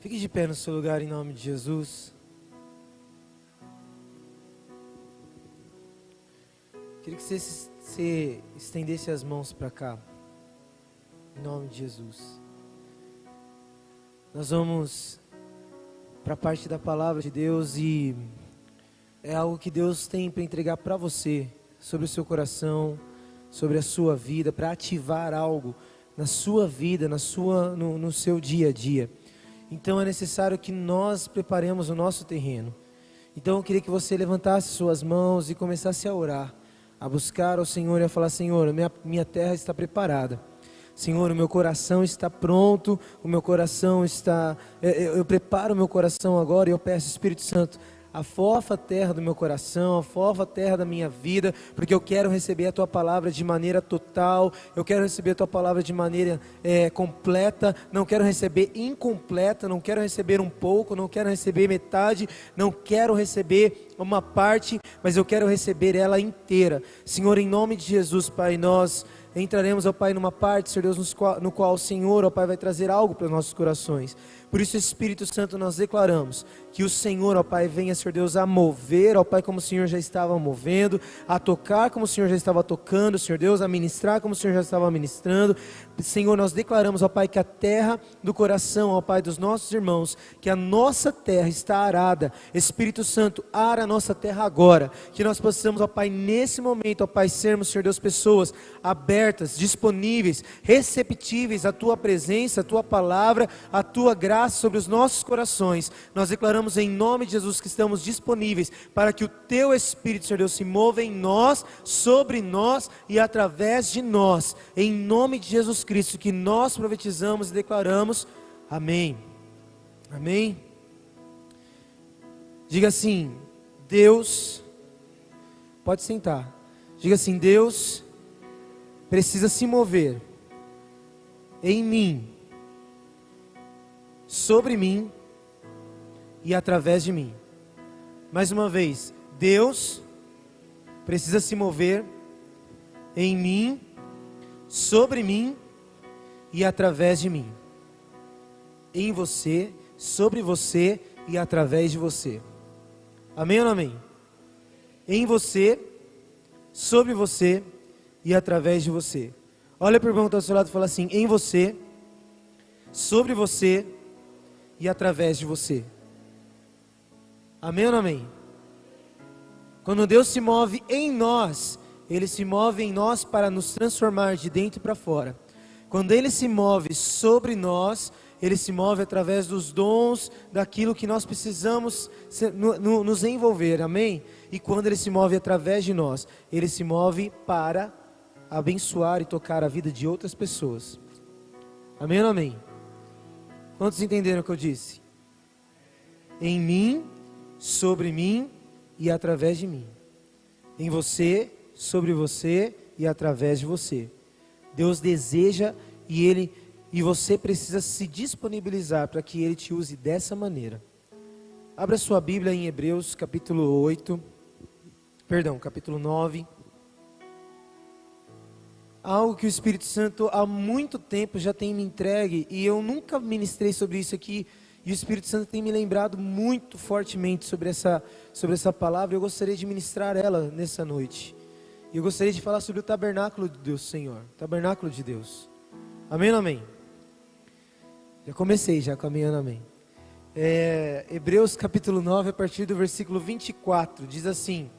Fique de pé no seu lugar em nome de Jesus. Queria que você estendesse as mãos para cá, em nome de Jesus. Nós vamos para a parte da palavra de Deus e é algo que Deus tem para entregar para você, sobre o seu coração, sobre a sua vida, para ativar algo na sua vida, no seu dia a dia. Então é necessário que nós preparemos o nosso terreno. Então eu queria que você levantasse suas mãos e começasse a orar, a buscar ao Senhor e a falar: Senhor, minha terra está preparada. Senhor, o meu coração está pronto, o meu coração está... Eu preparo o meu coração agora e eu peço, Espírito Santo, afofa a terra do meu coração, afofa a terra da minha vida, porque eu quero receber a Tua palavra de maneira total, eu quero receber a Tua palavra de maneira completa, não quero receber incompleta, não quero receber um pouco, não quero receber metade, não quero receber uma parte, mas eu quero receber ela inteira. Senhor, em nome de Jesus, Pai, nós entraremos, ó Pai, numa parte, Senhor Deus, no qual o Senhor, ó Pai, vai trazer algo para os nossos corações. Por isso, Espírito Santo, nós declaramos que o Senhor, ó Pai, venha, Senhor Deus, a mover, ó Pai, como o Senhor já estava movendo, a tocar como o Senhor já estava tocando, Senhor Deus, a ministrar como o Senhor já estava ministrando. Senhor, nós declaramos, ó Pai, que a terra do coração, ó Pai, dos nossos irmãos, que a nossa terra está arada. Espírito Santo, ara a nossa terra agora, que nós possamos, ó Pai, nesse momento, ó Pai, sermos, Senhor Deus, pessoas abertas, disponíveis, receptíveis à Tua presença, à Tua palavra, à Tua graça sobre os nossos corações. Nós declaramos em nome de Jesus que estamos disponíveis para que o Teu Espírito, Senhor Deus, se mova em nós, sobre nós e através de nós, em nome de Jesus Cristo, que nós profetizamos e declaramos. Amém. Amém. Diga assim: Deus, pode sentar, diga assim: Deus precisa se mover em mim, sobre mim e através de mim. Mais uma vez, Deus precisa se mover em mim, sobre mim e através de mim. Em você, sobre você e através de você. Amém ou não amém? Em você, sobre você e através de você. Olha a pergunta ao seu lado e fala assim: em você, sobre você e através de você. Amém ou não amém? Quando Deus se move em nós, Ele se move em nós para nos transformar de dentro para fora. Quando Ele se move sobre nós, Ele se move através dos dons, daquilo que nós precisamos nos envolver, amém? E quando Ele se move através de nós, Ele se move para abençoar e tocar a vida de outras pessoas. Amém ou não amém? Quantos entenderam o que eu disse? Em mim, sobre mim e através de mim. Em você, sobre você e através de você. Deus deseja e você precisa se disponibilizar para que Ele te use dessa maneira. Abra sua Bíblia em Hebreus capítulo 9. Algo que o Espírito Santo há muito tempo já tem me entregue, e eu nunca ministrei sobre isso aqui, e o Espírito Santo tem me lembrado muito fortemente sobre essa palavra. Eu gostaria de ministrar ela nessa noite. E eu gostaria de falar sobre o tabernáculo de Deus, Senhor. Tabernáculo de Deus. Amém ou amém? Já comecei caminhando, amém. Hebreus capítulo 9, a partir do versículo 24, diz assim: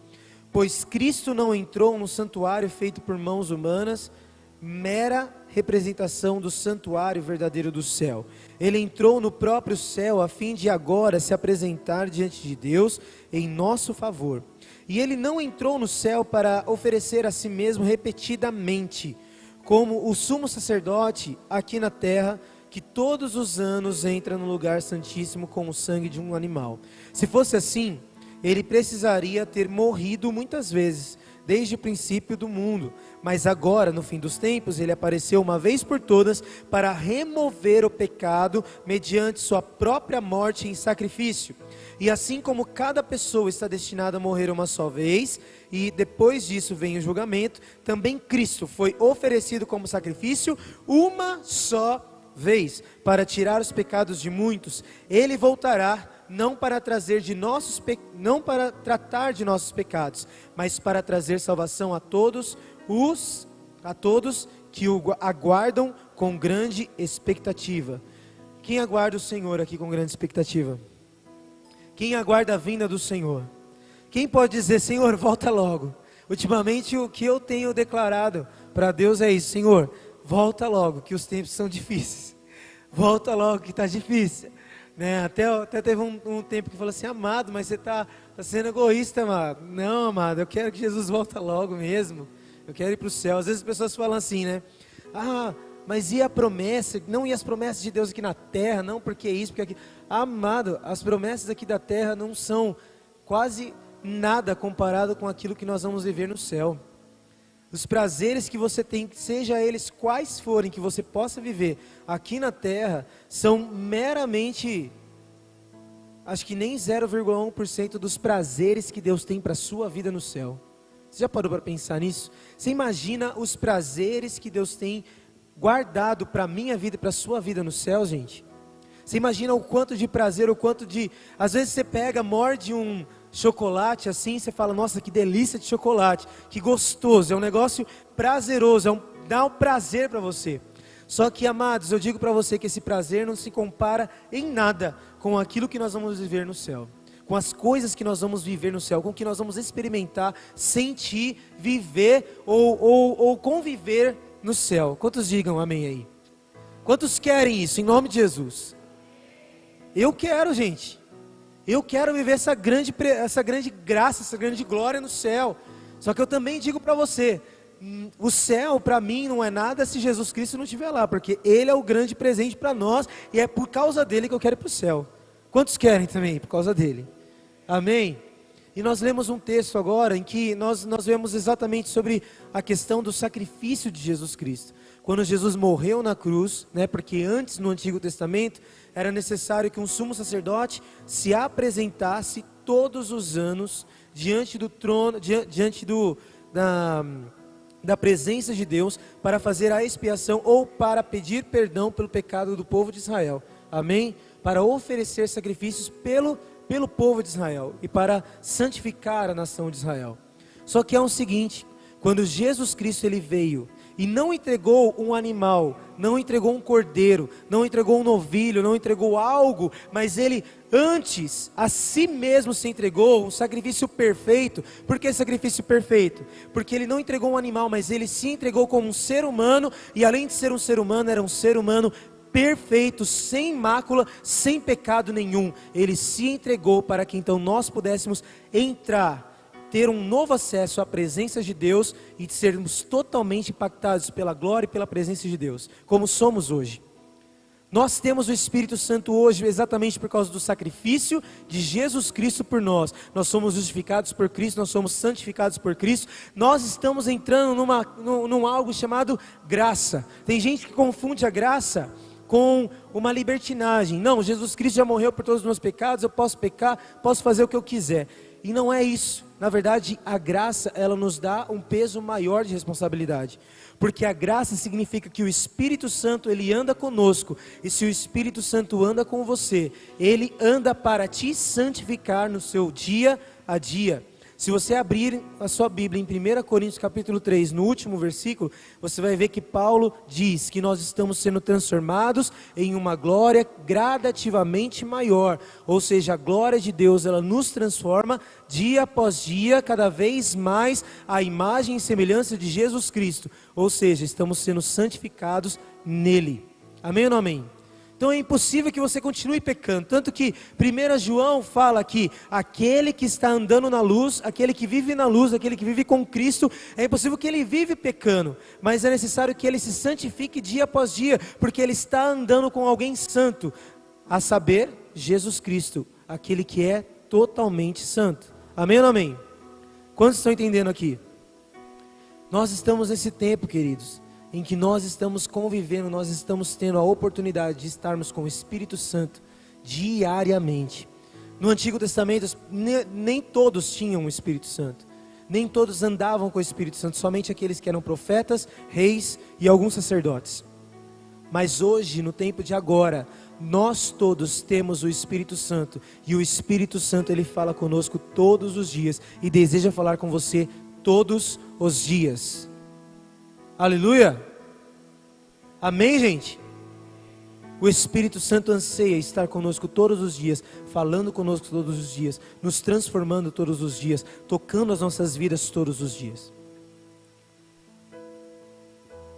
pois Cristo não entrou no santuário feito por mãos humanas, mera representação do santuário verdadeiro do céu. Ele entrou no próprio céu a fim de agora se apresentar diante de Deus em nosso favor. E Ele não entrou no céu para oferecer a si mesmo repetidamente, como o sumo sacerdote aqui na terra, que todos os anos entra no lugar santíssimo com o sangue de um animal. Se fosse assim, Ele precisaria ter morrido muitas vezes, desde o princípio do mundo. Mas agora, no fim dos tempos, Ele apareceu uma vez por todas para remover o pecado mediante sua própria morte em sacrifício. E assim como cada pessoa está destinada a morrer uma só vez, e depois disso vem o julgamento, também Cristo foi oferecido como sacrifício uma só vez para tirar os pecados de muitos, ele voltará não para tratar de nossos pecados, mas para trazer salvação a todos que o aguardam com grande expectativa. Quem aguarda o Senhor aqui com grande expectativa? Quem aguarda a vinda do Senhor? Quem pode dizer: Senhor, volta logo? Ultimamente o que eu tenho declarado para Deus é isso: Senhor, volta logo, que os tempos são difíceis. Volta logo, que está difícil, né? Até teve um tempo que falou assim: amado, mas você está sendo egoísta, amado. Não, amado, eu quero que Jesus volta logo mesmo. Eu quero ir para o céu. Às vezes as pessoas falam assim, né? Ah, mas e a promessa? Não, e as promessas de Deus aqui na terra? Não, porque isso, porque aquilo. Amado, as promessas aqui da terra não são quase nada comparado com aquilo que nós vamos viver no céu. Os prazeres que você tem, seja eles quais forem, que você possa viver aqui na terra, são meramente, acho que nem 0,1% dos prazeres que Deus tem para a sua vida no céu. Você já parou para pensar nisso? Você imagina os prazeres que Deus tem guardado para a minha vida e para a sua vida no céu, gente? Você imagina o quanto de prazer, o quanto de... Às vezes você pega, morde um chocolate assim, você fala: nossa, que delícia de chocolate, que gostoso, é um negócio prazeroso, dá um prazer para você. Só que, amados, eu digo para você que esse prazer não se compara em nada com aquilo que nós vamos viver no céu, com as coisas que nós vamos viver no céu, com o que nós vamos experimentar, sentir, viver ou conviver no céu. Quantos digam amém aí? Quantos querem isso, em nome de Jesus? Eu quero, gente. Eu quero viver essa grande graça, essa grande glória no céu. Só que eu também digo para você, o céu para mim não é nada se Jesus Cristo não estiver lá, porque Ele é o grande presente para nós, e é por causa dele que eu quero ir para o céu. Quantos querem também por causa dele? Amém? E nós lemos um texto agora em que nós vemos exatamente sobre a questão do sacrifício de Jesus Cristo. Quando Jesus morreu na cruz, né, porque antes no Antigo Testamento era necessário que um sumo sacerdote se apresentasse todos os anos diante do trono, diante da presença de Deus, para fazer a expiação ou para pedir perdão pelo pecado do povo de Israel. Amém? Para oferecer sacrifícios pelo povo de Israel e para santificar a nação de Israel. Só que é o seguinte: quando Jesus Cristo ele veio e não entregou um animal, não entregou um cordeiro, não entregou um novilho, não entregou algo, mas ele antes a si mesmo se entregou, um sacrifício perfeito. Por que sacrifício perfeito? Porque ele não entregou um animal, mas ele se entregou como um ser humano, e além de ser um ser humano, era um ser humano perfeito, sem mácula, sem pecado nenhum. Ele se entregou para que então nós pudéssemos entrar, ter um novo acesso à presença de Deus e sermos totalmente impactados pela glória e pela presença de Deus, como somos hoje. Nós temos o Espírito Santo hoje exatamente por causa do sacrifício de Jesus Cristo por nós. Nós somos justificados por Cristo, nós somos santificados por Cristo. Nós estamos entrando num algo chamado graça. Tem gente que confunde a graça com uma libertinagem. Não, Jesus Cristo já morreu por todos os meus pecados, eu posso pecar, posso fazer o que eu quiser. E não é isso. Na verdade, a graça, ela nos dá um peso maior de responsabilidade. Porque a graça significa que o Espírito Santo, ele anda conosco. E se o Espírito Santo anda com você, ele anda para te santificar no seu dia a dia. Se você abrir a sua Bíblia em 1 Coríntios capítulo 3, no último versículo, você vai ver que Paulo diz que nós estamos sendo transformados em uma glória gradativamente maior. Ou seja, a glória de Deus, ela nos transforma dia após dia, cada vez mais à imagem e semelhança de Jesus Cristo. Ou seja, estamos sendo santificados nele. Amém ou não amém? Então é impossível que você continue pecando. Tanto que 1 João fala que aquele que está andando na luz, aquele que vive na luz, aquele que vive com Cristo, é impossível que ele vive pecando, mas é necessário que ele se santifique dia após dia, porque ele está andando com alguém santo, a saber, Jesus Cristo, aquele que é totalmente santo. Amém ou não amém? Quantos estão entendendo aqui? Nós estamos nesse tempo, queridos, em que nós estamos convivendo, nós estamos tendo a oportunidade de estarmos com o Espírito Santo diariamente. No Antigo Testamento, nem todos tinham o Espírito Santo, nem todos andavam com o Espírito Santo, somente aqueles que eram profetas, reis e alguns sacerdotes. Mas hoje, no tempo de agora, nós todos temos o Espírito Santo. E o Espírito Santo, ele fala conosco todos os dias. E deseja falar com você todos os dias. Aleluia! Amém, gente? O Espírito Santo anseia estar conosco todos os dias, falando conosco todos os dias, nos transformando todos os dias, tocando as nossas vidas todos os dias.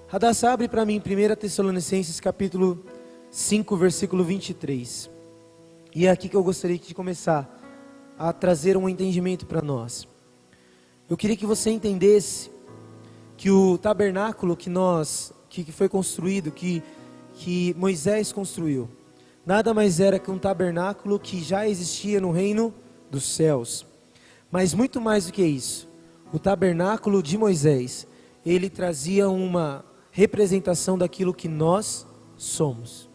Radassa, abre para mim 1 Tessalonicenses capítulo 5, versículo 23. E é aqui que eu gostaria de começar a trazer um entendimento para nós. Eu queria que você entendesse que o tabernáculo que foi construído, que Moisés construiu, nada mais era que um tabernáculo que já existia no reino dos céus. Mas muito mais do que isso, o tabernáculo de Moisés, ele trazia uma representação daquilo que nós somos.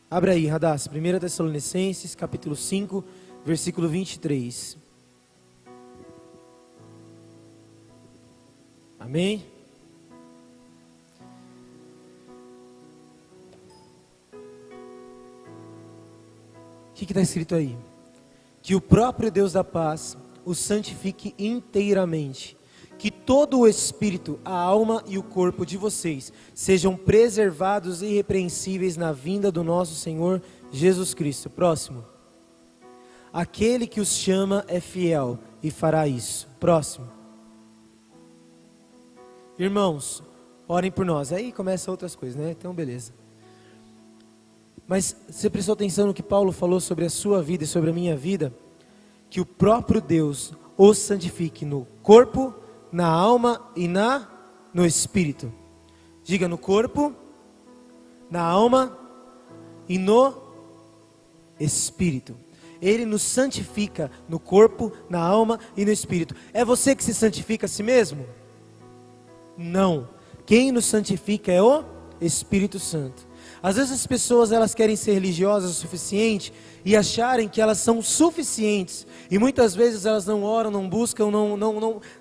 Abra aí, Radassa, 1 Tessalonicenses, capítulo 5, versículo 23. Amém? O que está escrito aí? Que o próprio Deus da paz o santifique inteiramente. Que todo o espírito, a alma e o corpo de vocês sejam preservados e irrepreensíveis na vinda do nosso Senhor Jesus Cristo. Próximo. Aquele que os chama é fiel e fará isso. Próximo. Irmãos, orem por nós. Aí começa outras coisas, né? Então beleza. Mas você prestou atenção no que Paulo falou sobre a sua vida e sobre a minha vida? Que o próprio Deus os santifique no corpo, na alma e no espírito. Diga: no corpo, na alma e no espírito. Ele nos santifica no corpo, na alma e no espírito. É você que se santifica a si mesmo? Não. Quem nos santifica é o Espírito Santo. Às vezes as pessoas elas querem ser religiosas o suficiente e acharem que elas são suficientes. E muitas vezes elas não oram, não buscam,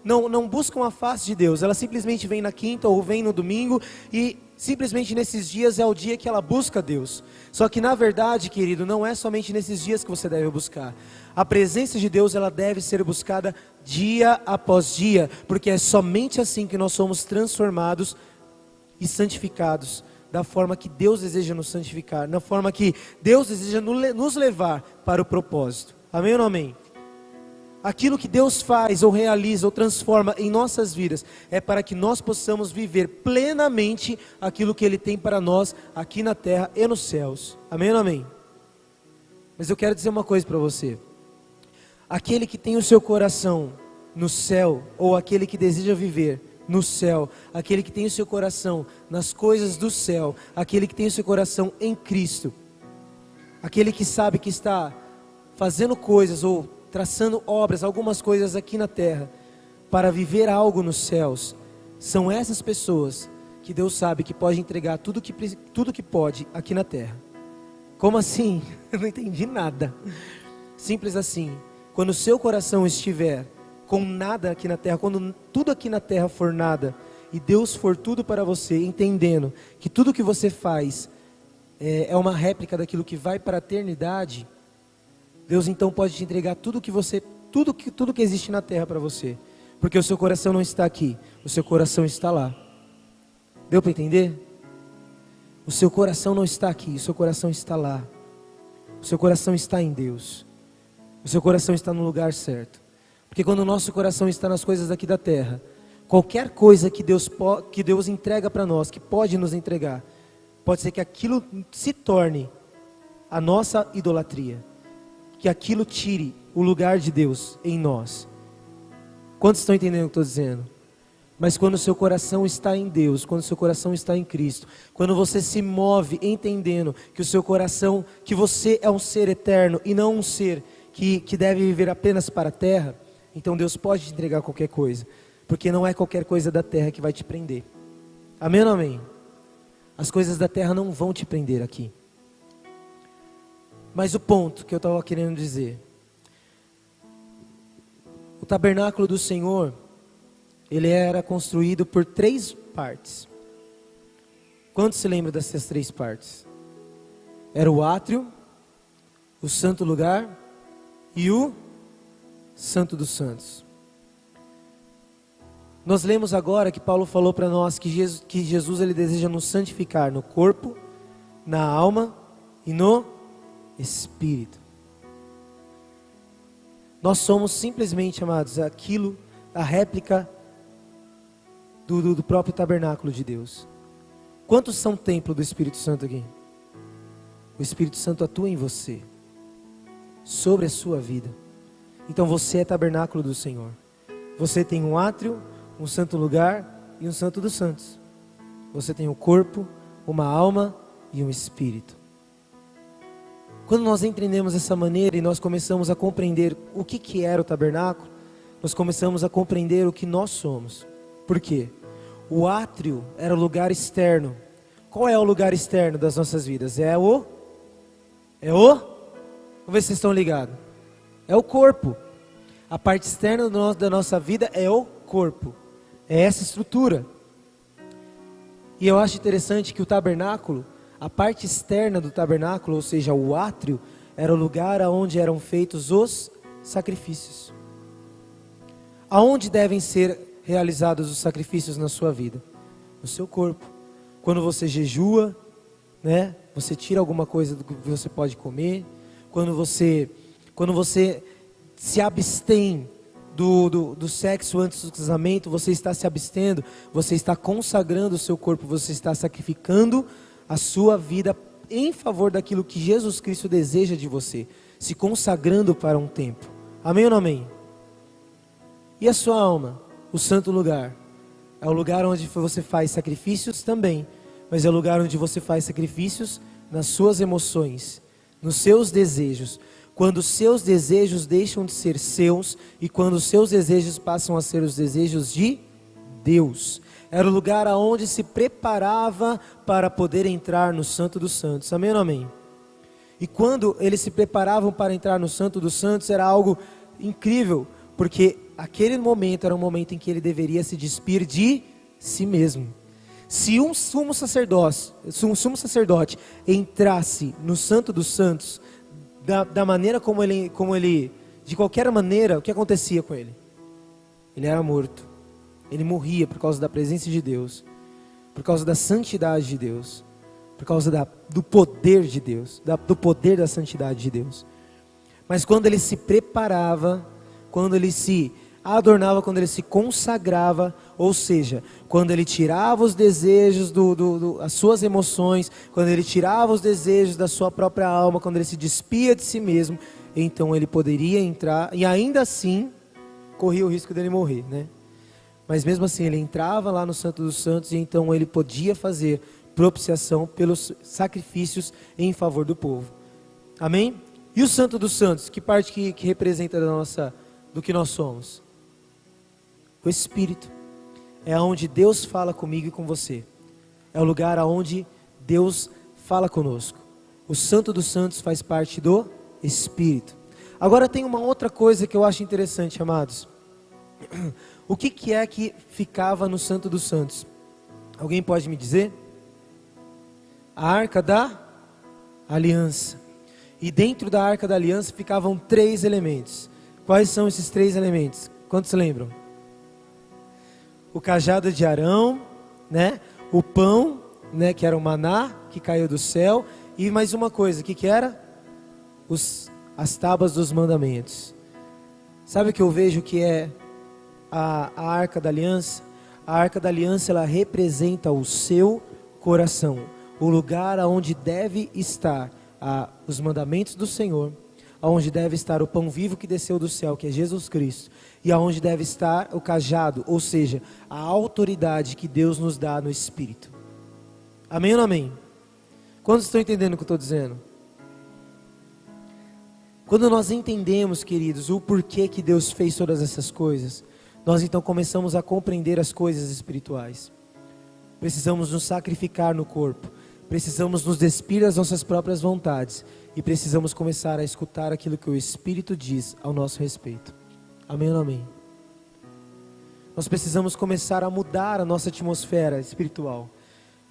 não buscam a face de Deus. Elas simplesmente vêm na quinta ou vêm no domingo e simplesmente nesses dias é o dia que ela busca Deus. Só que na verdade, querido, não é somente nesses dias que você deve buscar. A presença de Deus ela deve ser buscada dia após dia, porque é somente assim que nós somos transformados e santificados da forma que Deus deseja nos santificar, na forma que Deus deseja nos levar para o propósito. Amém ou não amém? Aquilo que Deus faz ou realiza ou transforma em nossas vidas é para que nós possamos viver plenamente aquilo que Ele tem para nós aqui na terra e nos céus. Amém ou não amém? Mas eu quero dizer uma coisa para você. Aquele que tem o seu coração no céu, ou aquele que deseja viver no céu, aquele que tem o seu coração nas coisas do céu, aquele que tem o seu coração em Cristo, aquele que sabe que está fazendo coisas ou traçando obras, algumas coisas aqui na terra, para viver algo nos céus, são essas pessoas que Deus sabe que pode entregar tudo que pode aqui na terra. Como assim? Eu não entendi nada. Simples assim, quando o seu coração estiver com nada aqui na terra, quando tudo aqui na terra for nada, e Deus for tudo para você, entendendo que tudo que você faz é uma réplica daquilo que vai para a eternidade, Deus então pode te entregar tudo que existe na terra para você, porque o seu coração não está aqui, o seu coração está lá. Deu para entender? O seu coração não está aqui, o seu coração está lá. O seu coração está em Deus. O seu coração está no lugar certo. Porque quando o nosso coração está nas coisas aqui da terra, qualquer coisa que Deus entrega para nós, que pode nos entregar, pode ser que aquilo se torne a nossa idolatria, que aquilo tire o lugar de Deus em nós. Quantos estão entendendo o que eu estou dizendo? Mas quando o seu coração está em Deus, quando o seu coração está em Cristo, quando você se move entendendo que o seu coração, que você é um ser eterno e não um ser que deve viver apenas para a terra, então Deus pode te entregar qualquer coisa, porque não é qualquer coisa da terra que vai te prender. Amém ou não amém? As coisas da terra não vão te prender aqui. Mas o ponto que eu estava querendo dizer, o tabernáculo do Senhor, ele era construído por 3 partes. Quantos se lembram dessas três partes? Era o átrio, o santo lugar e o santo dos santos. Nós lemos agora que Paulo falou para nós que Jesus ele deseja nos santificar no corpo, na alma e no espírito. Nós somos simplesmente, amados, aquilo, a réplica do próprio tabernáculo de Deus. Quantos são templo do Espírito Santo aqui? O Espírito Santo atua em você, sobre a sua vida. Então você é tabernáculo do Senhor. Você tem um átrio, um santo lugar e um santo dos santos. Você tem um corpo, uma alma e um espírito. Quando nós entendemos dessa maneira e nós começamos a compreender o que era o tabernáculo, nós começamos a compreender o que nós somos. Por quê? O átrio era o lugar externo. Qual é o lugar externo das nossas vidas? Vamos ver se vocês estão ligados. É o corpo. A parte externa da nossa vida é o corpo. É essa estrutura. E eu acho interessante que o tabernáculo, a parte externa do tabernáculo, ou seja, o átrio, era o lugar onde eram feitos os sacrifícios. Aonde devem ser realizados os sacrifícios na sua vida? No seu corpo. Quando você jejua, né? Você tira alguma coisa do que você pode comer. Quando você se abstém do sexo antes do casamento, você está se abstendo, você está consagrando o seu corpo, você está sacrificando a sua vida em favor daquilo que Jesus Cristo deseja de você, se consagrando para um tempo. Amém ou não amém? E a sua alma, o santo lugar, é o lugar onde você faz sacrifícios também, mas é o lugar onde você faz sacrifícios nas suas emoções, nos seus desejos. Quando os seus desejos deixam de ser seus e quando os seus desejos passam a ser os desejos de Deus. Era o lugar aonde se preparava para poder entrar no Santo dos Santos. Amém ou não amém? E quando eles se preparavam para entrar no Santo dos Santos, era algo incrível, porque aquele momento era um momento em que ele deveria se despir de si mesmo. Se um sumo sacerdote entrasse no Santo dos Santos, da maneira como ele, de qualquer maneira, o que acontecia com ele? Ele era morto. Ele morria por causa da presença de Deus, por causa da santidade de Deus, por causa do poder de Deus, do poder da santidade de Deus. Mas quando ele se preparava, quando ele se adornava, quando ele se consagrava, ou seja, quando ele tirava os desejos, as suas emoções, quando ele tirava os desejos da sua própria alma, quando ele se despia de si mesmo, então ele poderia entrar, e ainda assim, corria o risco dele morrer, né? Mas mesmo assim, ele entrava lá no Santo dos Santos, e então ele podia fazer propiciação pelos sacrifícios em favor do povo. Amém? E o Santo dos Santos, que parte que representa do que nós somos? O Espírito. É onde Deus fala comigo e com você. É o lugar onde Deus fala conosco. O Santo dos Santos faz parte do Espírito. Agora tem uma outra coisa que eu acho interessante, amados. O que é que ficava no Santo dos Santos? Alguém pode me dizer? A Arca da Aliança. E dentro da Arca da Aliança ficavam 3 elementos. Quais são esses 3 elementos? Quantos lembram? O cajado de Arão, né? O pão, né? Que era o maná que caiu do céu. E mais uma coisa, o que era? As tábuas dos mandamentos. Sabe o que eu vejo que é a Arca da Aliança? A Arca da Aliança, ela representa o seu coração. O lugar onde deve estar os mandamentos do Senhor, aonde deve estar o pão vivo que desceu do céu, que é Jesus Cristo, e aonde deve estar o cajado, ou seja, a autoridade que Deus nos dá no Espírito. Amém ou não amém? Quantos estão entendendo o que eu estou dizendo? Quando nós entendemos, queridos, o porquê que Deus fez todas essas coisas, nós então começamos a compreender as coisas espirituais. Precisamos nos sacrificar no corpo, precisamos nos despir das nossas próprias vontades e precisamos começar a escutar aquilo que o Espírito diz ao nosso respeito. Amém ou não amém? Nós precisamos começar a mudar a nossa atmosfera espiritual.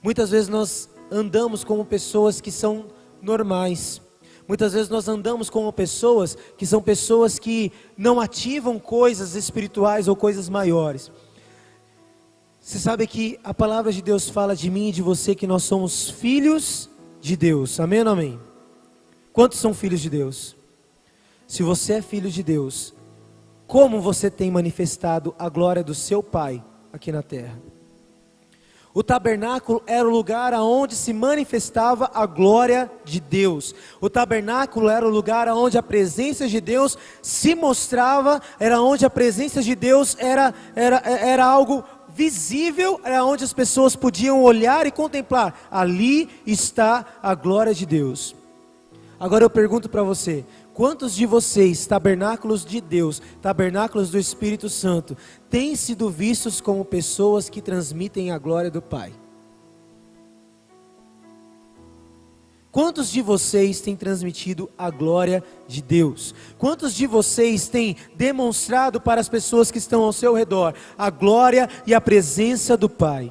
Muitas vezes nós andamos como pessoas que são normais. Muitas vezes nós andamos como pessoas que são pessoas que não ativam coisas espirituais ou coisas maiores. Você sabe que a palavra de Deus fala de mim e de você que nós somos filhos de Deus. Amém ou não amém? Quantos são filhos de Deus? Se você é filho de Deus, como você tem manifestado a glória do seu Pai aqui na terra? O tabernáculo era o lugar onde se manifestava a glória de Deus. O tabernáculo era o lugar onde a presença de Deus se mostrava, era onde a presença de Deus era algo visível, era onde as pessoas podiam olhar e contemplar. Ali está a glória de Deus. Agora eu pergunto para você, quantos de vocês, tabernáculos de Deus, tabernáculos do Espírito Santo, têm sido vistos como pessoas que transmitem a glória do Pai? Quantos de vocês têm transmitido a glória de Deus? Quantos de vocês têm demonstrado para as pessoas que estão ao seu redor a glória e a presença do Pai?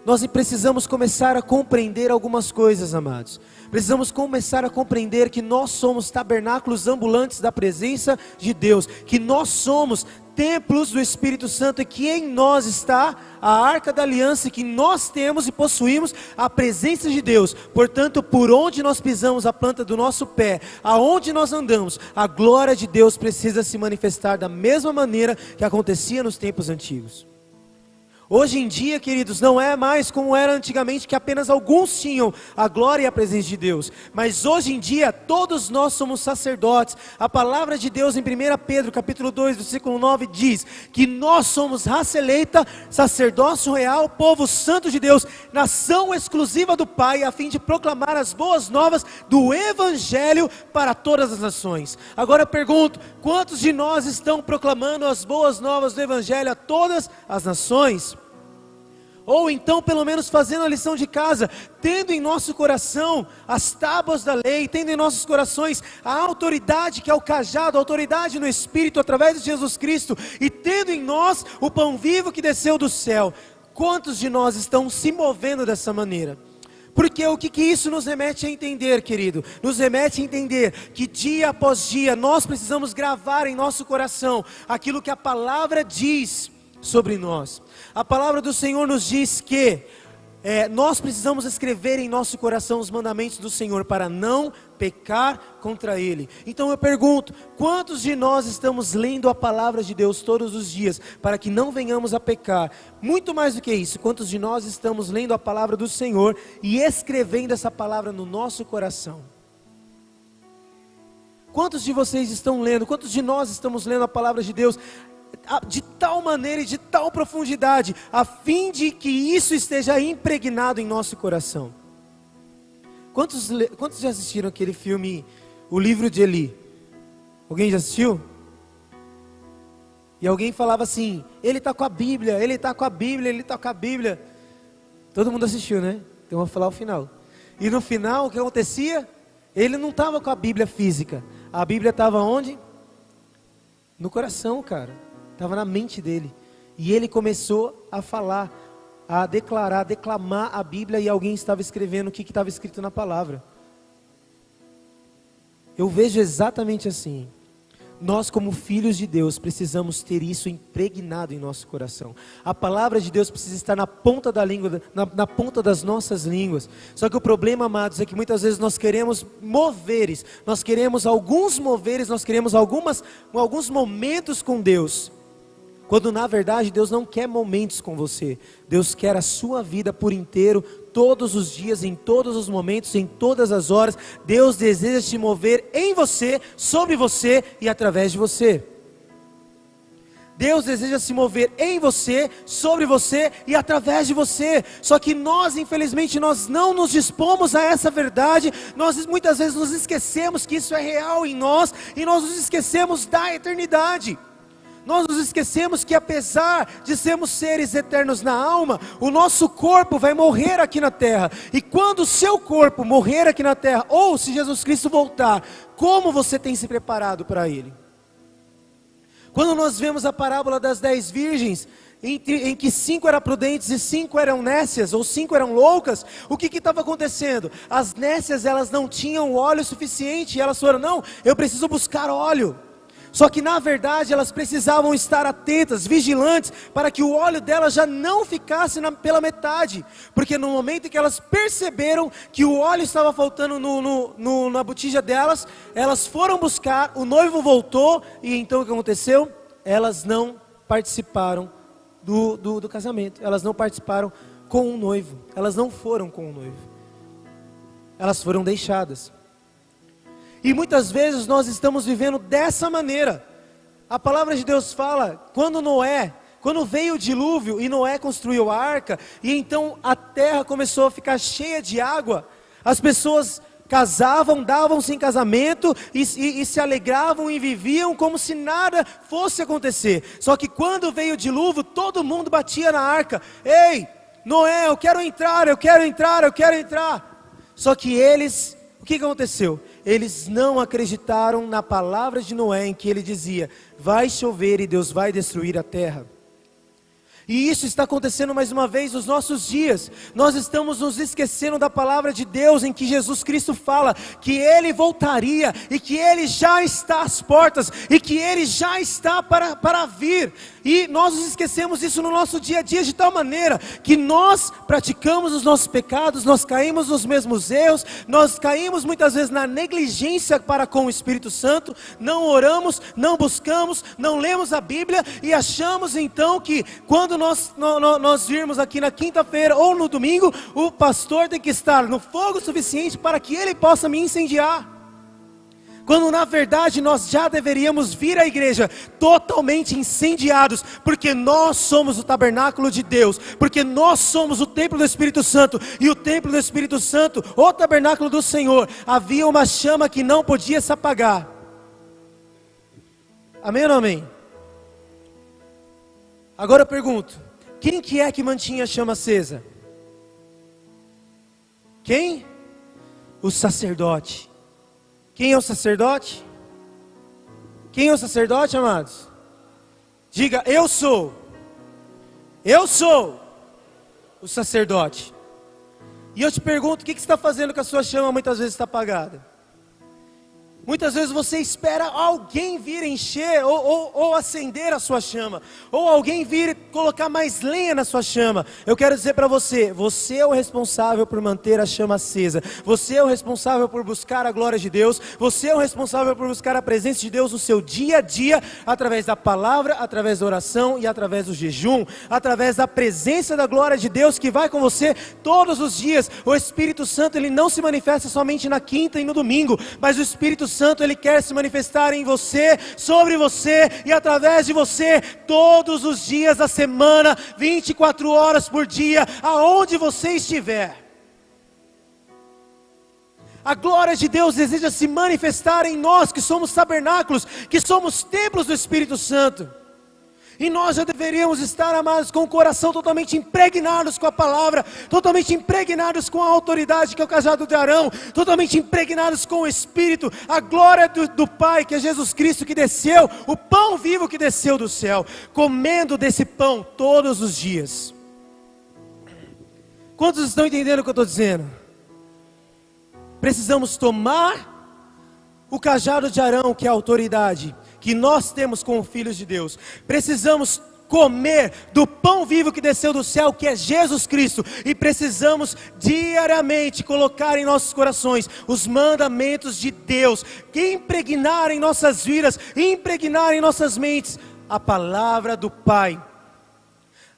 Nós precisamos começar a compreender algumas coisas, amados. Precisamos começar a compreender que nós somos tabernáculos ambulantes da presença de Deus, que nós somos templos do Espírito Santo e que em nós está a Arca da Aliança e que nós temos e possuímos a presença de Deus. Portanto, por onde nós pisamos a planta do nosso pé, aonde nós andamos, a glória de Deus precisa se manifestar da mesma maneira que acontecia nos tempos antigos. Hoje em dia, queridos, não é mais como era antigamente, que apenas alguns tinham a glória e a presença de Deus. Mas hoje em dia, todos nós somos sacerdotes. A palavra de Deus em 1 Pedro, capítulo 2, versículo 9, diz que nós somos raça eleita, sacerdócio real, povo santo de Deus, nação exclusiva do Pai, a fim de proclamar as boas novas do Evangelho para todas as nações. Agora eu pergunto, quantos de nós estão proclamando as boas novas do Evangelho a todas as nações? Ou então pelo menos fazendo a lição de casa, tendo em nosso coração as tábuas da lei, tendo em nossos corações a autoridade que é o cajado, a autoridade no Espírito através de Jesus Cristo, e tendo em nós o pão vivo que desceu do céu. Quantos de nós estão se movendo dessa maneira? Porque o que isso nos remete a entender, querido? Nos remete a entender que dia após dia nós precisamos gravar em nosso coração aquilo que a palavra diz sobre nós. A palavra do Senhor nos diz que nós precisamos escrever em nosso coração os mandamentos do Senhor para não pecar contra Ele. Então eu pergunto, quantos de nós estamos lendo a palavra de Deus todos os dias para que não venhamos a pecar? Muito mais do que isso, quantos de nós estamos lendo a palavra do Senhor e escrevendo essa palavra no nosso coração? Quantos de vocês estão lendo, quantos de nós estamos lendo a palavra de Deus de tal maneira e de tal profundidade, a fim de que isso esteja impregnado em nosso coração? Quantos já assistiram aquele filme, O Livro de Eli? Alguém já assistiu? E alguém falava assim, ele está com a Bíblia, ele está com a Bíblia, ele está com a Bíblia. Todo mundo assistiu, né? Então eu vou falar o final. E no final, o que acontecia? Ele não estava com a Bíblia física. A Bíblia estava onde? No coração, cara. Estava na mente dele. E ele começou a falar, a declarar, a declamar a Bíblia, e alguém estava escrevendo o que estava escrito na palavra. Eu vejo exatamente assim. Nós, como filhos de Deus, precisamos ter isso impregnado em nosso coração. A palavra de Deus precisa estar na ponta da língua, na ponta das nossas línguas. Só que o problema, amados, é que muitas vezes nós queremos moveres, nós queremos alguns moveres, nós queremos alguns momentos com Deus, quando na verdade Deus não quer momentos com você. Deus quer a sua vida por inteiro, todos os dias, em todos os momentos, em todas as horas. Deus deseja se mover em você, sobre você e através de você. Deus deseja se mover em você, sobre você e através de você. Só que nós, infelizmente, nós não nos dispomos a essa verdade. Nós muitas vezes nos esquecemos que isso é real em nós, e nós nos esquecemos da eternidade. Nós nos esquecemos que apesar de sermos seres eternos na alma, o nosso corpo vai morrer aqui na terra. E quando o seu corpo morrer aqui na terra, ou se Jesus Cristo voltar, como você tem se preparado para Ele? Quando nós vemos a parábola das 10 virgens, em que 5 eram prudentes e 5 eram nécias, ou 5 eram loucas, o que estava acontecendo? As nécias, elas não tinham óleo suficiente, e elas falaram, não, eu preciso buscar óleo. Só que na verdade elas precisavam estar atentas, vigilantes, para que o óleo delas já não ficasse pela metade. Porque no momento em que elas perceberam que o óleo estava faltando na botija delas, elas foram buscar, o noivo voltou, e então o que aconteceu? Elas não participaram do casamento, elas não participaram com o noivo, elas não foram com o noivo, elas foram deixadas. E muitas vezes nós estamos vivendo dessa maneira. A palavra de Deus fala, quando veio o dilúvio e Noé construiu a arca, e então a terra começou a ficar cheia de água, as pessoas casavam, davam-se em casamento e se alegravam e viviam como se nada fosse acontecer. Só que quando veio o dilúvio, todo mundo batia na arca. Ei, Noé, eu quero entrar, eu quero entrar, eu quero entrar. Só que eles, o que aconteceu? Eles não acreditaram na palavra de Noé, em que ele dizia, vai chover e Deus vai destruir a terra. E isso está acontecendo mais uma vez nos nossos dias. Nós estamos nos esquecendo da palavra de Deus, em que Jesus Cristo fala que Ele voltaria, e que Ele já está às portas, e que Ele já está para vir. E nós nos esquecemos disso no nosso dia a dia, de tal maneira que nós praticamos os nossos pecados, nós caímos nos mesmos erros, nós caímos muitas vezes na negligência para com o Espírito Santo, não oramos, não buscamos, não lemos a Bíblia, e achamos então que quando nós virmos aqui na quinta-feira ou no domingo, o pastor tem que estar no fogo suficiente para que ele possa me incendiar. Quando na verdade nós já deveríamos vir à igreja totalmente incendiados, porque nós somos o tabernáculo de Deus, porque nós somos o templo do Espírito Santo, e o templo do Espírito Santo, o tabernáculo do Senhor, havia uma chama que não podia se apagar. Amém ou não amém? Agora eu pergunto, quem que é que mantinha a chama acesa? Quem? O sacerdote. Quem é o sacerdote? Quem é o sacerdote, amados? Diga, eu sou o sacerdote. E eu te pergunto, o que você está fazendo que a sua chama muitas vezes está apagada? Muitas vezes você espera alguém vir encher ou acender a sua chama, ou alguém vir colocar mais lenha na sua chama. Eu quero dizer para você, você é o responsável por manter a chama acesa, você é o responsável por buscar a glória de Deus, você é o responsável por buscar a presença de Deus no seu dia a dia, através da palavra, através da oração e através do jejum, através da presença da glória de Deus que vai com você todos os dias. O Espírito Santo, ele não se manifesta somente na quinta e no domingo, mas o Espírito Santo, ele quer se manifestar em você, sobre você e através de você, todos os dias da semana, 24 horas por dia, aonde você estiver. A glória de Deus deseja se manifestar em nós, que somos tabernáculos, que somos templos do Espírito Santo. E nós já deveríamos estar, amados, com o coração totalmente impregnados com a palavra, totalmente impregnados com a autoridade que é o cajado de Arão, totalmente impregnados com o Espírito, a glória do Pai, que é Jesus Cristo que desceu, o pão vivo que desceu do céu, comendo desse pão todos os dias. Quantos estão entendendo o que eu estou dizendo? Precisamos tomar o cajado de Arão, que é a autoridade que nós temos como filhos de Deus. Precisamos comer do pão vivo que desceu do céu, que é Jesus Cristo, e precisamos diariamente colocar em nossos corações os mandamentos de Deus, que impregnar em nossas vidas, impregnar em nossas mentes a palavra do Pai.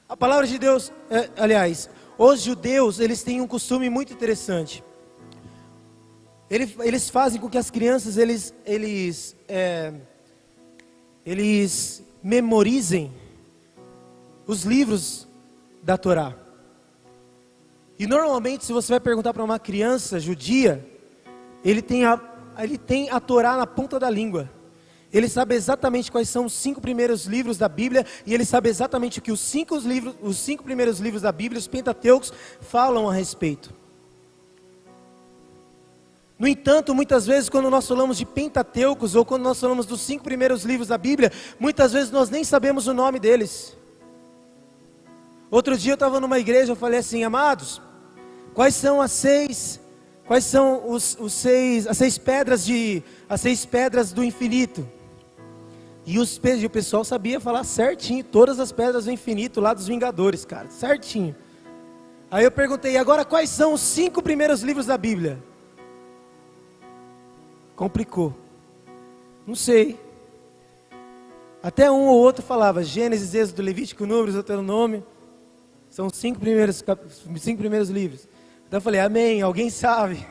A palavra de Deus, aliás, os judeus, eles têm um costume muito interessante. Eles fazem com que as crianças, eles memorizem os livros da Torá. E normalmente, se você vai perguntar para uma criança judia, ele tem a Torá na ponta da língua. Ele sabe exatamente quais são os 5 primeiros livros da Bíblia, e ele sabe exatamente o que os 5 primeiros livros da Bíblia, os Pentateucos, falam a respeito. No entanto, muitas vezes quando nós falamos de Pentateucos, ou quando nós falamos dos 5 primeiros livros da Bíblia, muitas vezes nós nem sabemos o nome deles. Outro dia eu estava numa igreja, eu falei assim: amados, quais são as seis pedras do infinito? E o pessoal sabia falar certinho todas as pedras do infinito lá dos Vingadores, cara, certinho. Aí eu perguntei: e agora quais são os 5 primeiros livros da Bíblia? Complicou. Não sei. Até um ou outro falava Gênesis, Êxodo, Levítico, Números, Deuteronômio. São os 5 primeiros livros. Então eu falei: amém, alguém sabe?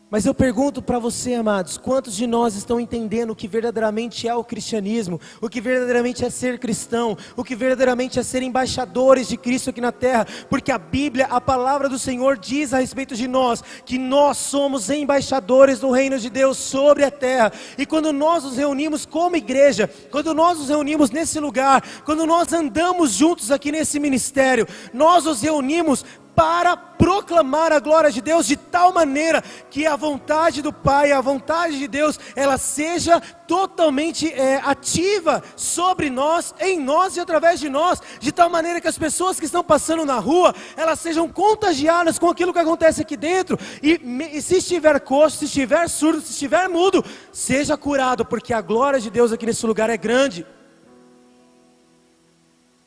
Mas eu pergunto para você, amados, quantos de nós estão entendendo o que verdadeiramente é o cristianismo, o que verdadeiramente é ser cristão, o que verdadeiramente é ser embaixadores de Cristo aqui na terra? Porque a Bíblia, a palavra do Senhor diz a respeito de nós, que nós somos embaixadores do reino de Deus sobre a terra. E quando nós nos reunimos como igreja, quando nós nos reunimos nesse lugar, quando nós andamos juntos aqui nesse ministério, nós nos reunimos para proclamar a glória de Deus de tal maneira que a vontade do Pai, a vontade de Deus, ela seja totalmente ativa sobre nós, em nós e através de nós, de tal maneira que as pessoas que estão passando na rua, elas sejam contagiadas com aquilo que acontece aqui dentro, e se estiver coxo, se estiver surdo, se estiver mudo, seja curado, porque a glória de Deus aqui nesse lugar é grande.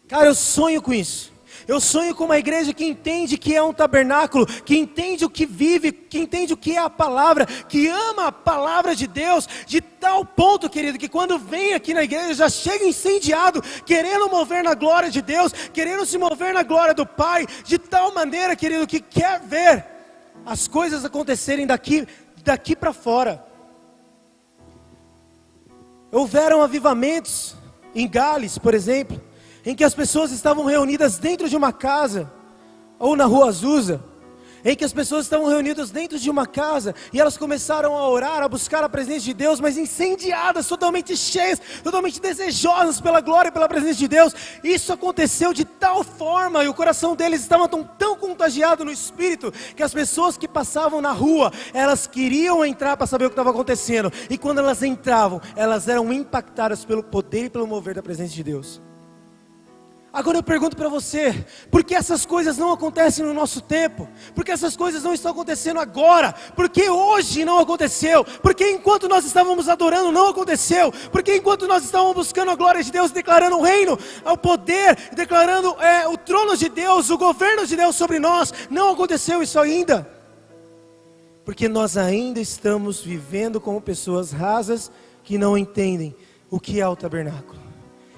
Cara, eu sonho com isso. Eu sonho com uma igreja que entende que é um tabernáculo, que entende o que vive, que entende o que é a palavra, que ama a palavra de Deus, de tal ponto, querido, que quando vem aqui na igreja já chega incendiado, querendo mover na glória de Deus, querendo se mover na glória do Pai, de tal maneira, querido, que quer ver as coisas acontecerem daqui para fora. Houveram avivamentos em Gales, por exemplo, em que as pessoas estavam reunidas dentro de uma casa, ou na rua Azusa, em que as pessoas estavam reunidas dentro de uma casa, e elas começaram a orar, a buscar a presença de Deus, mas incendiadas, totalmente cheias, totalmente desejosas pela glória e pela presença de Deus. Isso aconteceu de tal forma, e o coração deles estava tão contagiado no Espírito, que as pessoas que passavam na rua, elas queriam entrar para saber o que estava acontecendo, e quando elas entravam, elas eram impactadas pelo poder e pelo mover da presença de Deus. Agora eu pergunto para você, por que essas coisas não acontecem no nosso tempo? Por que essas coisas não estão acontecendo agora? Por que hoje não aconteceu? Por que enquanto nós estávamos adorando não aconteceu? Por que enquanto nós estávamos buscando a glória de Deus, declarando o reino, o poder, declarando o trono de Deus, o governo de Deus sobre nós, não aconteceu isso ainda? Porque nós ainda estamos vivendo como pessoas rasas que não entendem o que é o tabernáculo.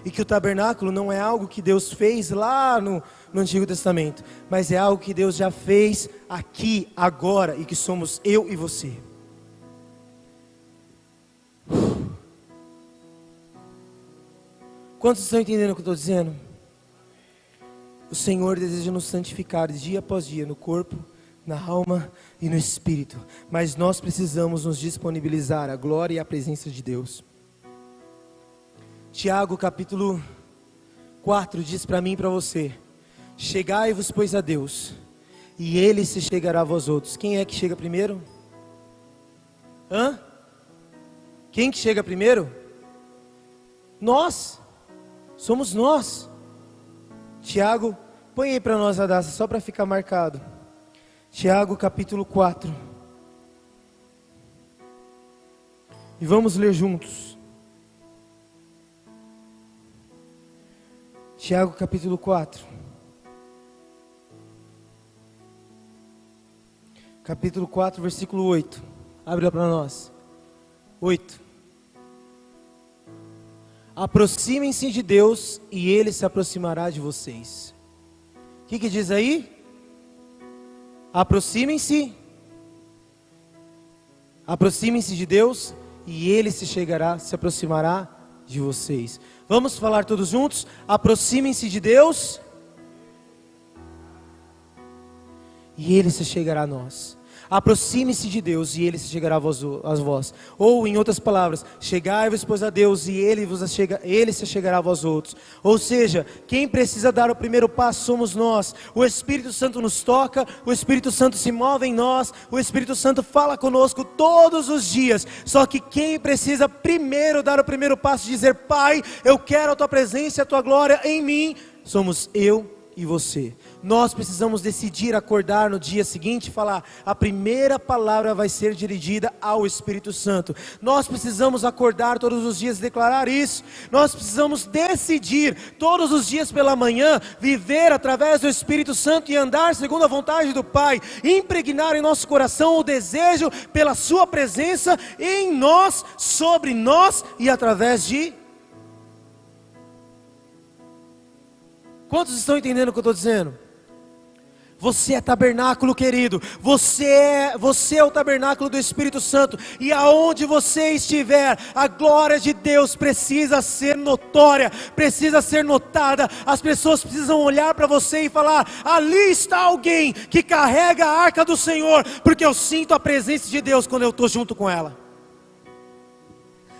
E que o tabernáculo não é algo que Deus fez lá no Antigo Testamento, mas é algo que Deus já fez aqui, agora, e que somos eu e você. Quantos estão entendendo o que eu estou dizendo? O Senhor deseja nos santificar dia após dia, no corpo, na alma e no espírito, mas nós precisamos nos disponibilizar à glória e à presença de Deus. Tiago capítulo 4 diz para mim e para você: chegai-vos pois a Deus, e Ele se chegará a vós outros. Quem é que chega primeiro? Quem que chega primeiro? Nós, somos nós. Tiago, põe aí para nós a data, só para ficar marcado. Tiago capítulo 4. E vamos ler juntos. Tiago capítulo 4. Capítulo 4, versículo 8. Abre lá para nós. 8. Aproximem-se de Deus e Ele se aproximará de vocês. O que diz aí? Aproximem-se de Deus e Ele se aproximará de vocês. Vamos falar todos juntos? Aproximem-se de Deus e Ele se chegará a nós. Aproxime-se de Deus e Ele se chegará a vós. Ou em outras palavras, chegai-vos pois a Deus e Ele se chegará a vós outros. Ou seja, quem precisa dar o primeiro passo somos nós. O Espírito Santo nos toca, o Espírito Santo se move em nós, o Espírito Santo fala conosco todos os dias. Só que quem precisa primeiro dar o primeiro passo e dizer: Pai, eu quero a Tua presença e a Tua glória em mim, somos eu e você. Nós precisamos decidir acordar no dia seguinte e falar: a primeira palavra vai ser dirigida ao Espírito Santo. Nós precisamos acordar todos os dias e declarar isso. Nós precisamos decidir todos os dias pela manhã viver através do Espírito Santo e andar segundo a vontade do Pai, impregnar em nosso coração o desejo pela sua presença em nós, sobre nós e através de... Quantos estão entendendo o que eu estou dizendo? Você é tabernáculo, querido. Você é o tabernáculo do Espírito Santo. E aonde você estiver, a glória de Deus precisa ser notória, precisa ser notada. As pessoas precisam olhar para você e falar: ali está alguém que carrega a arca do Senhor, porque eu sinto a presença de Deus quando eu estou junto com ela.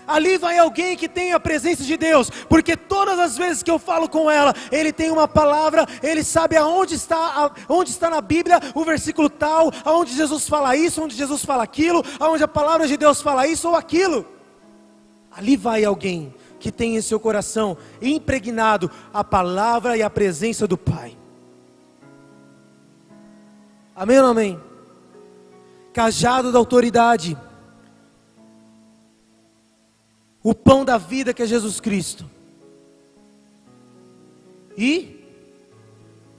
Ali vai alguém que tem a presença de Deus, porque todas as vezes que eu falo com ela, ele tem uma palavra, ele sabe onde está na Bíblia o versículo tal, aonde Jesus fala isso, onde Jesus fala aquilo, aonde a palavra de Deus fala isso ou aquilo. Ali vai alguém que tem em seu coração impregnado a palavra e a presença do Pai. Amém ou não amém? Cajado da autoridade, o pão da vida que é Jesus Cristo, e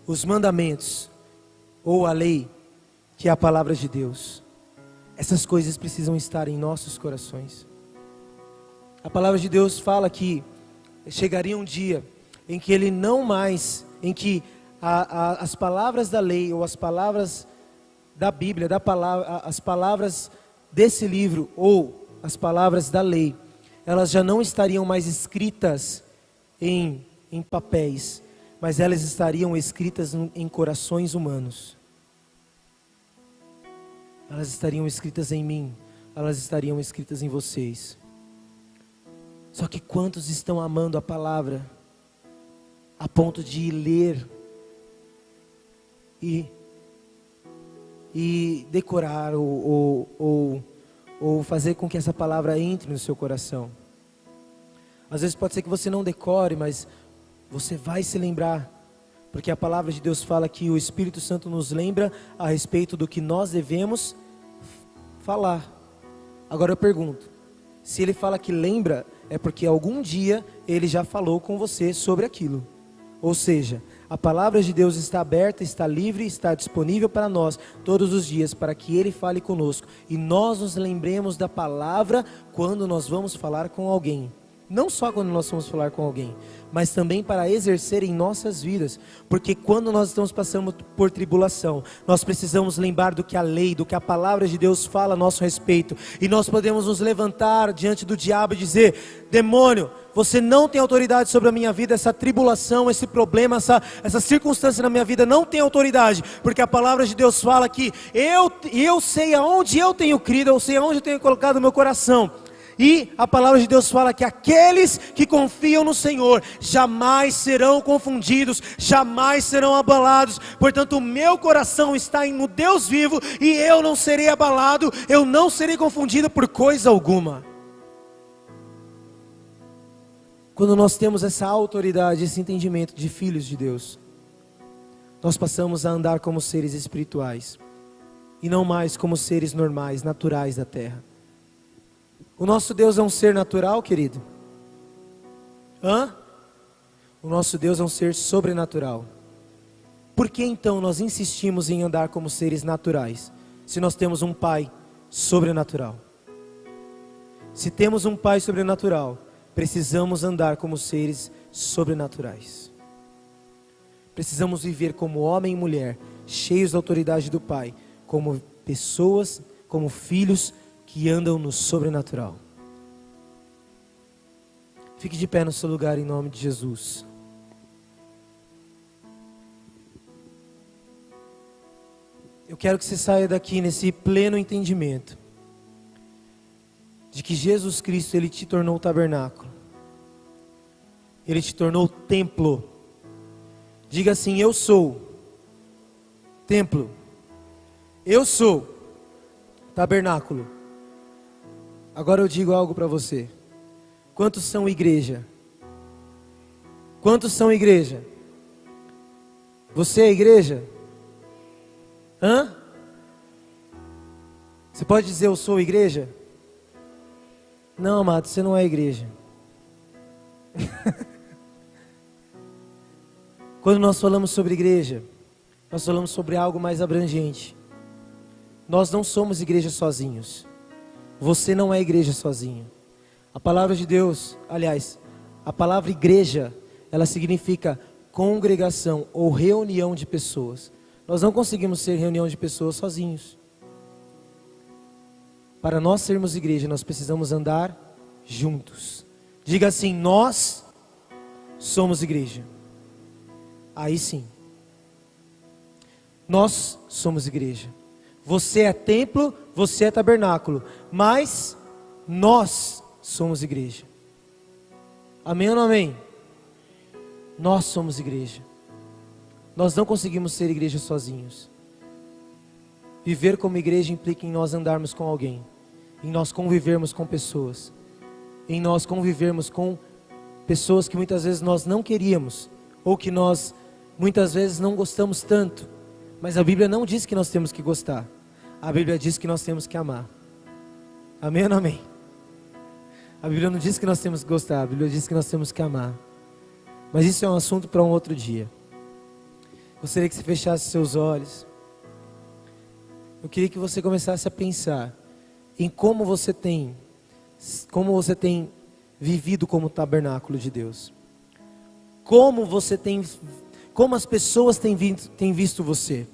os mandamentos, ou a lei, que é a palavra de Deus. Essas coisas precisam estar em nossos corações. A palavra de Deus fala que chegaria um dia em que ele não mais, em que as palavras da lei, ou as palavras da Bíblia, as palavras desse livro, ou as palavras da lei, elas já não estariam mais escritas em papéis, mas elas estariam escritas em corações humanos. Elas estariam escritas em mim, elas estariam escritas em vocês. Só que quantos estão amando a palavra a ponto de ler e decorar ou fazer com que essa palavra entre no seu coração? Às vezes pode ser que você não decore, mas você vai se lembrar, porque a palavra de Deus fala que o Espírito Santo nos lembra a respeito do que nós devemos falar. Agora eu pergunto, se ele fala que lembra, é porque algum dia ele já falou com você sobre aquilo. Ou seja, a palavra de Deus está aberta, está livre, está disponível para nós todos os dias, para que ele fale conosco e nós nos lembremos da palavra quando nós vamos falar com alguém. Não só quando nós vamos falar com alguém, mas também para exercer em nossas vidas. Porque quando nós estamos passando por tribulação, nós precisamos lembrar do que a lei, do que a palavra de Deus fala a nosso respeito. E nós podemos nos levantar diante do diabo e dizer: demônio, você não tem autoridade sobre a minha vida. Essa tribulação, esse problema, essa circunstância na minha vida não tem autoridade. Porque a palavra de Deus fala que eu sei aonde eu tenho crido, eu sei aonde eu tenho colocado o meu coração. E a palavra de Deus fala que aqueles que confiam no Senhor jamais serão confundidos, jamais serão abalados. Portanto, o meu coração está no Deus vivo e eu não serei abalado, eu não serei confundido por coisa alguma. Quando nós temos essa autoridade, esse entendimento de filhos de Deus, nós passamos a andar como seres espirituais e não mais como seres normais, naturais da terra. O nosso Deus é um ser natural, querido? O nosso Deus é um ser sobrenatural. Por que então nós insistimos em andar como seres naturais, se nós temos um Pai sobrenatural? Se temos um Pai sobrenatural, precisamos andar como seres sobrenaturais. Precisamos viver como homem e mulher, cheios da autoridade do Pai, como pessoas, como filhos que andam no sobrenatural. Fique de pé no seu lugar em nome de Jesus. Eu quero que você saia daqui nesse pleno entendimento de que Jesus Cristo, Ele te tornou tabernáculo. Ele te tornou templo. Diga assim: eu sou templo. Eu sou tabernáculo. Agora eu digo algo para você. Quantos são igreja? Quantos são igreja? Você é a igreja? Hã? Você pode dizer eu sou a igreja? Não, amado, você não é a igreja. Quando nós falamos sobre igreja, nós falamos sobre algo mais abrangente. Nós não somos igreja sozinhos. Você não é igreja sozinho. A palavra de Deus, aliás, a palavra igreja, ela significa congregação ou reunião de pessoas. Nós não conseguimos ser reunião de pessoas sozinhos. Para nós sermos igreja, nós precisamos andar juntos. Diga assim: nós somos igreja. Aí sim. Nós somos igreja. Você é templo, você é tabernáculo, mas nós somos igreja. Amém ou não amém? Nós somos igreja. Nós não conseguimos ser igreja sozinhos. Viver como igreja implica em nós andarmos com alguém, em nós convivermos com pessoas, em nós convivermos com pessoas que muitas vezes nós não queríamos, ou que nós muitas vezes não gostamos tanto. Mas a Bíblia não diz que nós temos que gostar. A Bíblia diz que nós temos que amar. Amém ou não amém? A Bíblia não diz que nós temos que gostar. A Bíblia diz que nós temos que amar. Mas isso é um assunto para um outro dia. Gostaria que você fechasse seus olhos. Eu queria que você começasse a pensar em como você tem vivido como tabernáculo de Deus. Como as pessoas têm visto você.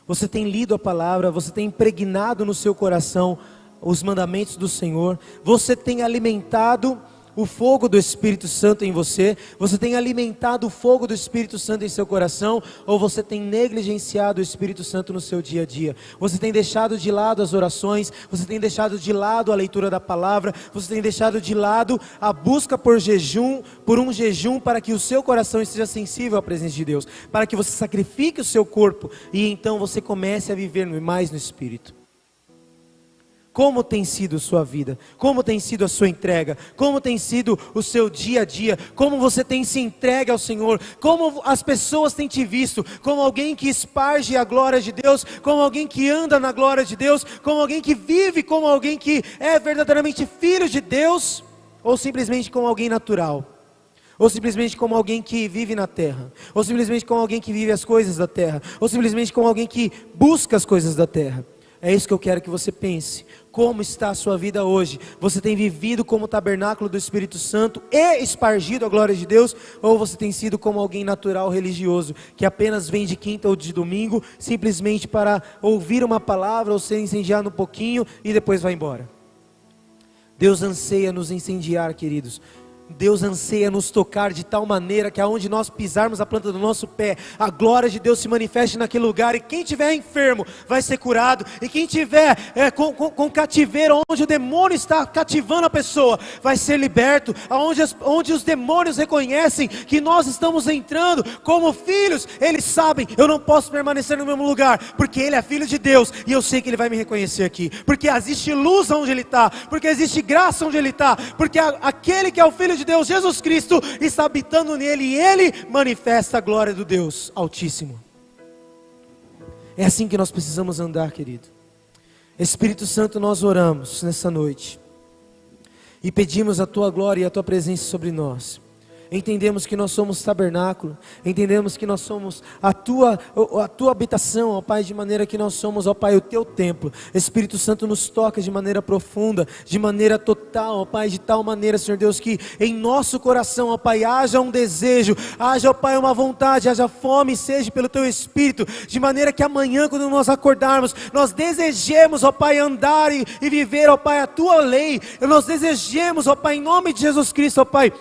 Você tem lido a palavra, você tem impregnado no seu coração os mandamentos do Senhor, você tem alimentado o fogo do Espírito Santo em você, você tem alimentado o fogo do Espírito Santo em seu coração, ou você tem negligenciado o Espírito Santo no seu dia a dia? Você tem deixado de lado as orações, você tem deixado de lado a leitura da palavra, você tem deixado de lado a busca por um jejum para que o seu coração esteja sensível à presença de Deus, para que você sacrifique o seu corpo e então você comece a viver mais no Espírito. Como tem sido sua vida? Como tem sido a sua entrega? Como tem sido o seu dia a dia? Como você tem se entregue ao Senhor? Como as pessoas têm te visto? Como alguém que esparge a glória de Deus? Como alguém que anda na glória de Deus? Como alguém que vive como alguém que é verdadeiramente filho de Deus? Ou simplesmente como alguém natural? Ou simplesmente como alguém que vive na terra? Ou simplesmente como alguém que vive as coisas da terra? Ou simplesmente como alguém que busca as coisas da terra? É isso que eu quero que você pense. Como está a sua vida hoje? Você tem vivido como tabernáculo do Espírito Santo e espargido a glória de Deus? Ou você tem sido como alguém natural, religioso, que apenas vem de quinta ou de domingo, simplesmente para ouvir uma palavra ou ser incendiado um pouquinho e depois vai embora? Deus anseia nos incendiar, queridos. Deus anseia nos tocar de tal maneira que aonde nós pisarmos a planta do nosso pé, a glória de Deus se manifeste naquele lugar, e quem estiver enfermo vai ser curado, e quem estiver com cativeiro, onde o demônio está cativando a pessoa, vai ser liberto, onde os demônios reconhecem que nós estamos entrando como filhos, eles sabem, eu não posso permanecer no mesmo lugar, porque ele é filho de Deus, e eu sei que ele vai me reconhecer aqui, porque existe luz onde ele está, porque existe graça onde ele está, porque aquele que é o filho de Deus, Jesus Cristo, está habitando nele, e ele manifesta a glória do Deus Altíssimo. É assim que nós precisamos andar, querido. Espírito Santo, nós oramos nessa noite e pedimos a tua glória e a tua presença sobre nós. Entendemos que nós somos tabernáculo, entendemos que nós somos a tua habitação, ó Pai, de maneira que nós somos, ó Pai, o teu templo. Espírito Santo, nos toca de maneira profunda, de maneira total, ó Pai, de tal maneira, Senhor Deus, que em nosso coração, ó Pai, haja um desejo, haja, ó Pai, uma vontade, haja fome e sede pelo teu Espírito, de maneira que amanhã, quando nós acordarmos, nós desejemos, ó Pai, andar e viver, ó Pai, a tua lei. Nós desejemos, ó Pai, em nome de Jesus Cristo, ó Pai,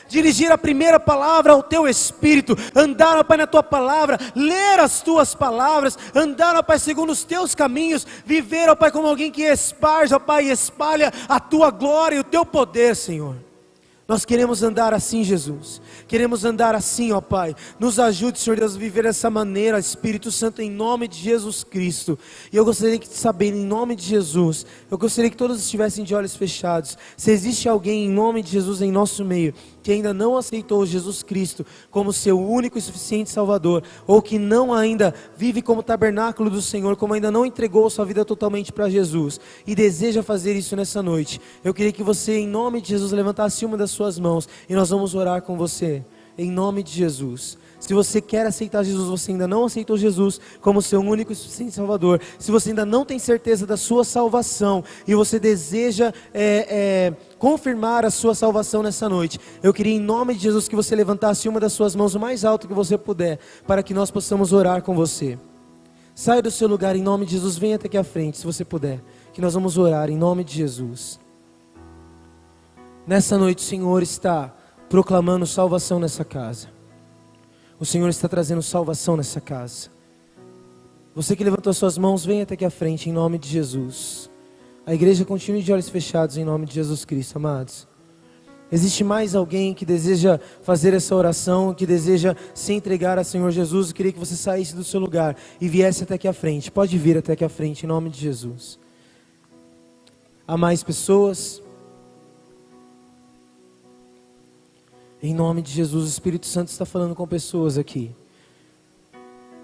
dirigir a primeira palavra ao teu Espírito, andar, ó Pai, na tua palavra, ler as tuas palavras, andar, ó Pai, segundo os teus caminhos, viver, ó Pai, como alguém que esparge, ó Pai, e espalha a tua glória e o teu poder, Senhor. Nós queremos andar assim, Jesus. Queremos andar assim, ó Pai. Nos ajude, Senhor Deus, a viver dessa maneira, Espírito Santo, em nome de Jesus Cristo. E eu gostaria de saber, em nome de Jesus, eu gostaria que todos estivessem de olhos fechados. Se existe alguém, em nome de Jesus, em nosso meio, que ainda não aceitou Jesus Cristo como seu único e suficiente Salvador, ou que não ainda vive como tabernáculo do Senhor, como ainda não entregou sua vida totalmente para Jesus, e deseja fazer isso nessa noite, eu queria que você, em nome de Jesus, levantasse uma das suas mãos, e nós vamos orar com você, em nome de Jesus. Se você quer aceitar Jesus, você ainda não aceitou Jesus como seu único e suficiente Salvador, se você ainda não tem certeza da sua salvação, e você deseja confirmar a sua salvação nessa noite, eu queria em nome de Jesus que você levantasse uma das suas mãos o mais alto que você puder, para que nós possamos orar com você. Saia do seu lugar em nome de Jesus, venha até aqui à frente se você puder, que nós vamos orar em nome de Jesus. Nessa noite o Senhor está proclamando salvação nessa casa. O Senhor está trazendo salvação nessa casa. Você que levantou suas mãos, venha até aqui à frente em nome de Jesus. A igreja continue de olhos fechados em nome de Jesus Cristo, amados. Existe mais alguém que deseja fazer essa oração, que deseja se entregar ao Senhor Jesus? Eu queria que você saísse do seu lugar e viesse até aqui à frente. Pode vir até aqui à frente em nome de Jesus. Há mais pessoas? Em nome de Jesus, o Espírito Santo está falando com pessoas aqui.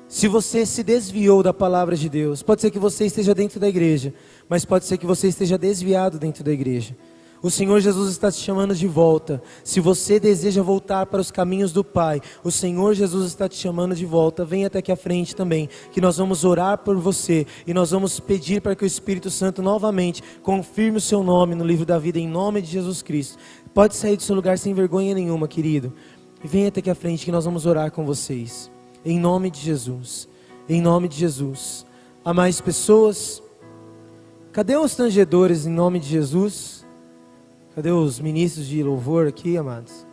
Se você se desviou da palavra de Deus, pode ser que você esteja dentro da igreja, mas pode ser que você esteja desviado dentro da igreja. O Senhor Jesus está te chamando de volta. Se você deseja voltar para os caminhos do Pai, o Senhor Jesus está te chamando de volta. Venha até aqui à frente também, que nós vamos orar por você e nós vamos pedir para que o Espírito Santo novamente confirme o seu nome no livro da vida, em nome de Jesus Cristo. Pode sair do seu lugar sem vergonha nenhuma, querido. E venha até aqui à frente que nós vamos orar com vocês. Em nome de Jesus. Em nome de Jesus. Há mais pessoas? Cadê os tangedores em nome de Jesus? Cadê os ministros de louvor aqui, amados?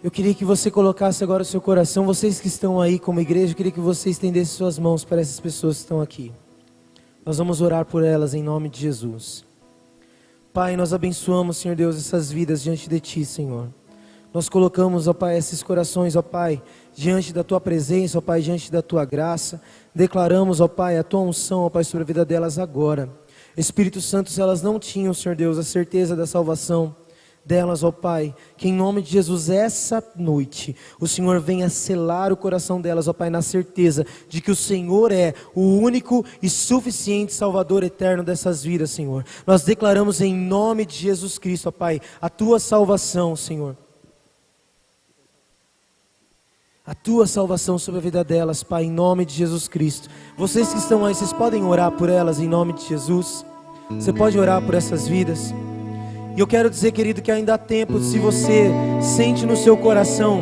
Eu queria que você colocasse agora o seu coração. Vocês que estão aí como igreja, eu queria que você estendesse suas mãos para essas pessoas que estão aqui. Nós vamos orar por elas em nome de Jesus. Pai, nós abençoamos, Senhor Deus, essas vidas diante de Ti, Senhor. Nós colocamos, ó Pai, esses corações, ó Pai, diante da Tua presença, ó Pai, diante da Tua graça. Declaramos, ó Pai, a Tua unção, ó Pai, sobre a vida delas agora. Espírito Santo, se elas não tinham, Senhor Deus, a certeza da salvação delas, ó Pai, que em nome de Jesus, essa noite, o Senhor venha selar o coração delas, ó Pai, na certeza de que o Senhor é o único e suficiente Salvador eterno dessas vidas, Senhor. Nós declaramos em nome de Jesus Cristo, ó Pai, a Tua salvação, Senhor. A Tua salvação sobre a vida delas, Pai, em nome de Jesus Cristo. Vocês que estão aí, vocês podem orar por elas em nome de Jesus? Você pode orar por essas vidas? E eu quero dizer, querido, que ainda há tempo, se você sente no seu coração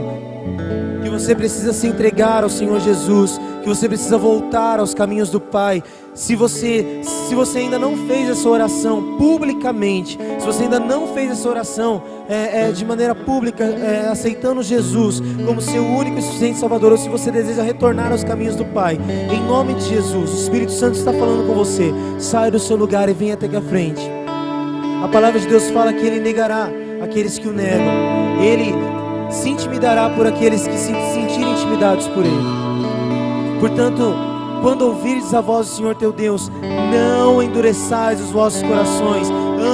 que você precisa se entregar ao Senhor Jesus, que você precisa voltar aos caminhos do Pai, se você ainda não fez essa oração publicamente, se você ainda não fez essa oração de maneira pública, aceitando Jesus como seu único e suficiente Salvador, ou se você deseja retornar aos caminhos do Pai, em nome de Jesus, o Espírito Santo está falando com você. Saia do seu lugar e venha até aqui à frente. A palavra de Deus fala que Ele negará aqueles que o negam. Ele se intimidará por aqueles que se sentirem intimidados por Ele. Portanto, quando ouvires a voz do Senhor teu Deus, não endureçais os vossos corações.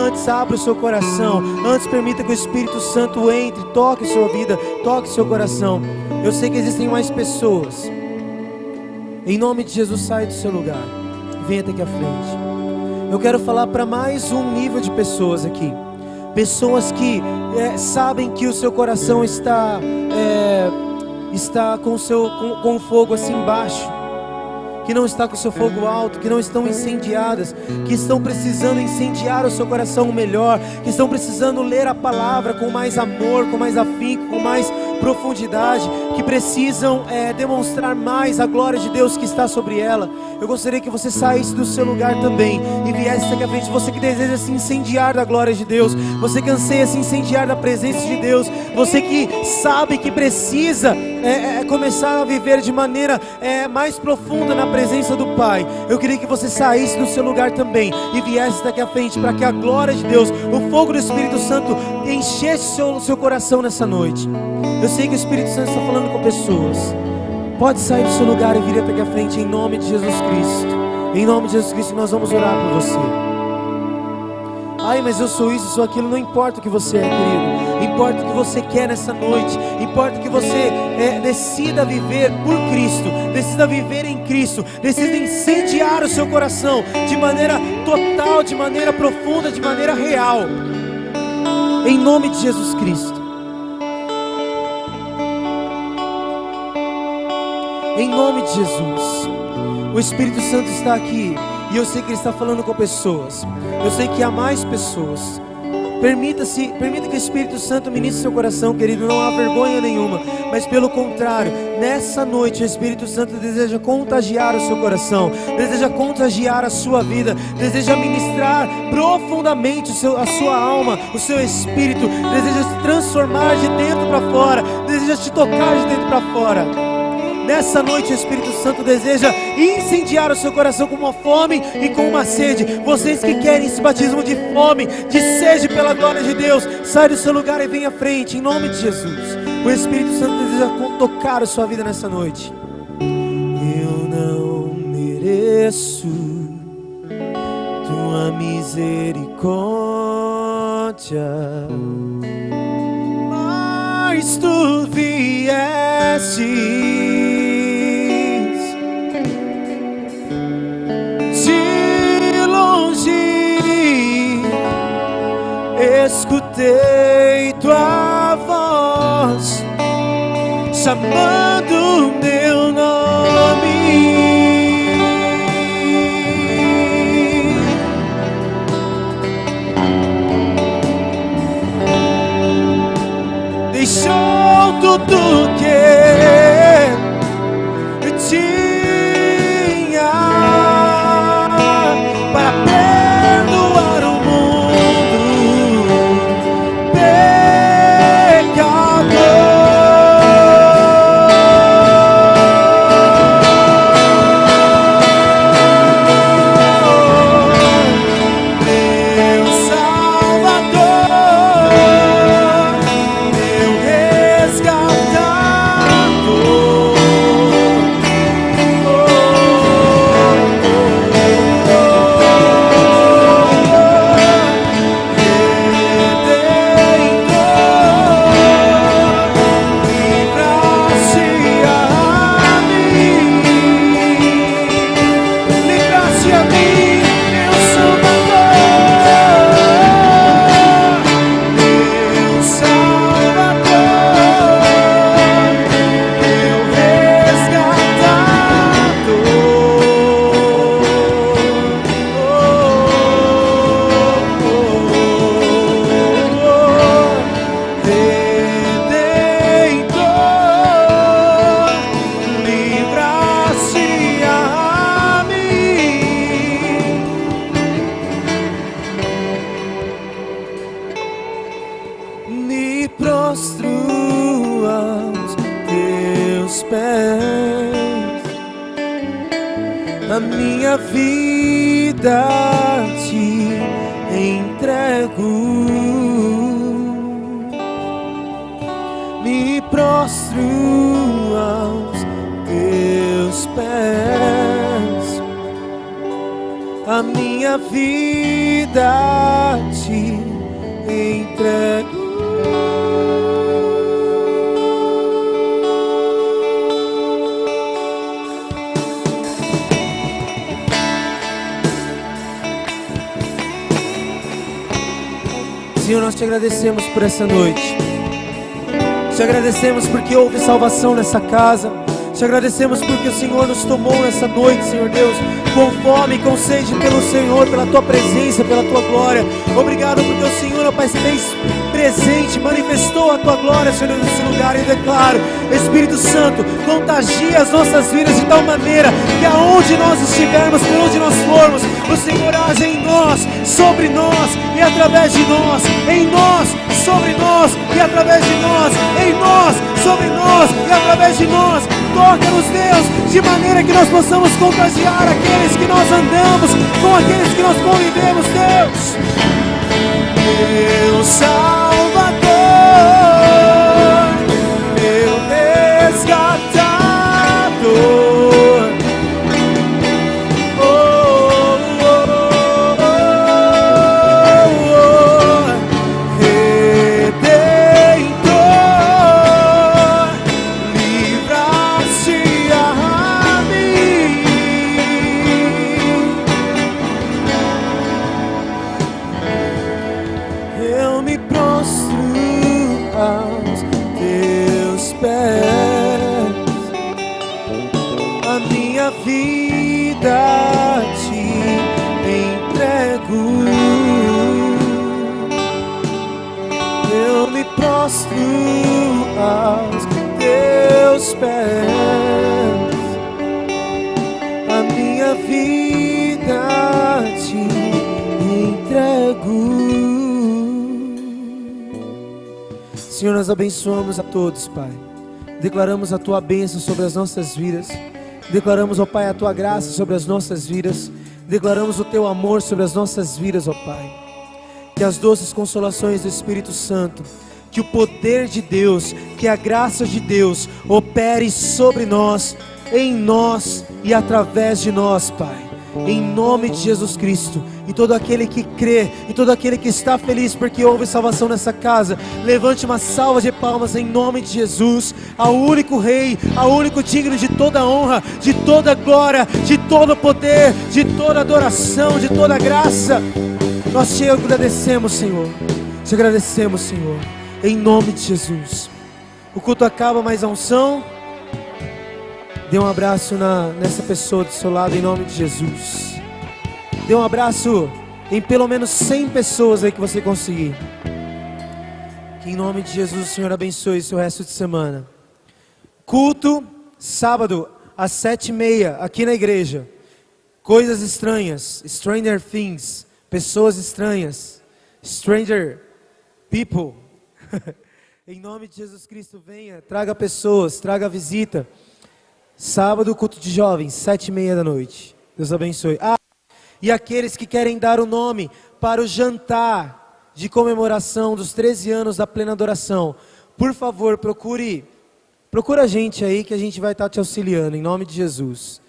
Antes abra o seu coração. Antes permita que o Espírito Santo entre, toque sua vida, toque seu coração. Eu sei que existem mais pessoas. Em nome de Jesus, saia do seu lugar. Venha até aqui à frente. Eu quero falar para mais um nível de pessoas aqui. Pessoas que sabem que o seu coração está com o fogo assim embaixo, que não está com o seu fogo alto, que não estão incendiadas, que estão precisando incendiar o seu coração melhor, que estão precisando ler a palavra com mais amor, com mais afinco, com mais profundidade, que precisam demonstrar mais a glória de Deus que está sobre ela. Eu gostaria que você saísse do seu lugar também e viesse aqui à frente. Você que deseja se incendiar da glória de Deus, você que anseia se incendiar da presença de Deus, você que sabe que precisa começar a viver de maneira mais profunda na presença do Pai, eu queria que você saísse do seu lugar também e viesse daqui à frente, para que a glória de Deus, o fogo do Espírito Santo enchesse o seu coração nessa noite. Eu sei que o Espírito Santo está falando com pessoas. Pode sair do seu lugar e vir até aqui à frente em nome de Jesus Cristo. Em nome de Jesus Cristo nós vamos orar por você. Ai, mas eu sou isso, sou aquilo. Não importa o que você é, querido. Importa o que você quer nessa noite. Importa que você decida viver por Cristo. Decida viver em Cristo. Decida incendiar o seu coração de maneira total, de maneira profunda, de maneira real. Em nome de Jesus Cristo. Em nome de Jesus. O Espírito Santo está aqui. E eu sei que Ele está falando com pessoas. Eu sei que há mais pessoas. Permita que o Espírito Santo ministre seu coração, querido. Não há vergonha nenhuma. Mas pelo contrário, nessa noite o Espírito Santo deseja contagiar o seu coração. Deseja contagiar a sua vida. Deseja ministrar profundamente a sua alma, o seu espírito. Deseja se transformar de dentro para fora. Deseja te tocar de dentro para fora. Nessa noite o Espírito Santo deseja incendiar o seu coração com uma fome e com uma sede. Vocês que querem esse batismo de fome, de sede pela glória de Deus, sai do seu lugar e vem à frente, em nome de Jesus. O Espírito Santo deseja tocar a sua vida nessa noite. Eu não mereço tua misericórdia, mas tu vieste escutei tua voz chamando meu nome. Deixou tudo que tinha para perdoar o Senhor, nós te agradecemos por essa noite. Te agradecemos porque houve salvação nessa casa. Te agradecemos porque o Senhor nos tomou nessa noite, Senhor Deus, com fome e com sede pelo Senhor, pela Tua presença, pela Tua glória. Obrigado porque o Senhor, ó Pai, se fez presente, manifestou a Tua glória, Senhor, nesse lugar. E declaro, Espírito Santo, contagia as nossas vidas de tal maneira que aonde nós estivermos, por onde nós formos, o Senhor age em nós, sobre nós e através de nós, em nós, sobre nós e através de nós, em nós, sobre nós e através de nós. Toca-nos, Deus, de maneira que nós possamos contagiar aqueles que nós andamos, com aqueles que nós convivemos, Deus. Meu Salvador, meu resgatador. Oh, oh, oh, oh, oh. A minha vida te entrego. Eu me prostro aos teus pés. A minha vida te entrego. Senhor, nós abençoamos a todos, Pai. Declaramos a Tua bênção sobre as nossas vidas. Declaramos, ó Pai, a Tua graça sobre as nossas vidas. Declaramos o Teu amor sobre as nossas vidas, ó Pai. Que as doces consolações do Espírito Santo, que o poder de Deus, que a graça de Deus opere sobre nós, em nós e através de nós, Pai. Em nome de Jesus Cristo. E todo aquele que crê, e todo aquele que está feliz porque houve salvação nessa casa, levante uma salva de palmas em nome de Jesus, ao único Rei, ao único digno de toda honra, de toda glória, de todo poder, de toda adoração, de toda graça. Nós te agradecemos, Senhor. Te agradecemos, Senhor, em nome de Jesus. O culto acaba, mas a unção. Dê um abraço nessa pessoa do seu lado, em nome de Jesus. Dê um abraço em pelo menos 100 pessoas aí que você conseguir. Que em nome de Jesus o Senhor abençoe o seu resto de semana. Culto, sábado, às 7h30, aqui na igreja. Coisas estranhas, stranger things, pessoas estranhas, stranger people. Em nome de Jesus Cristo, venha, traga pessoas, traga visita. Sábado, culto de jovens, 7h30 da noite. Deus abençoe. E aqueles que querem dar o nome para o jantar de comemoração dos 13 anos da plena adoração, por favor, procura a gente aí que a gente vai estar te auxiliando, em nome de Jesus.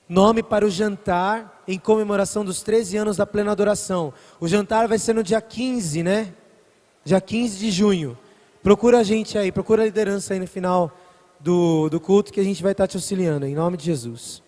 Nome para o jantar em comemoração dos 13 anos da plena adoração. O jantar vai ser no dia 15, né? Dia 15 de junho. Procura a gente aí, procura a liderança aí no final do culto que a gente vai estar te auxiliando, em nome de Jesus.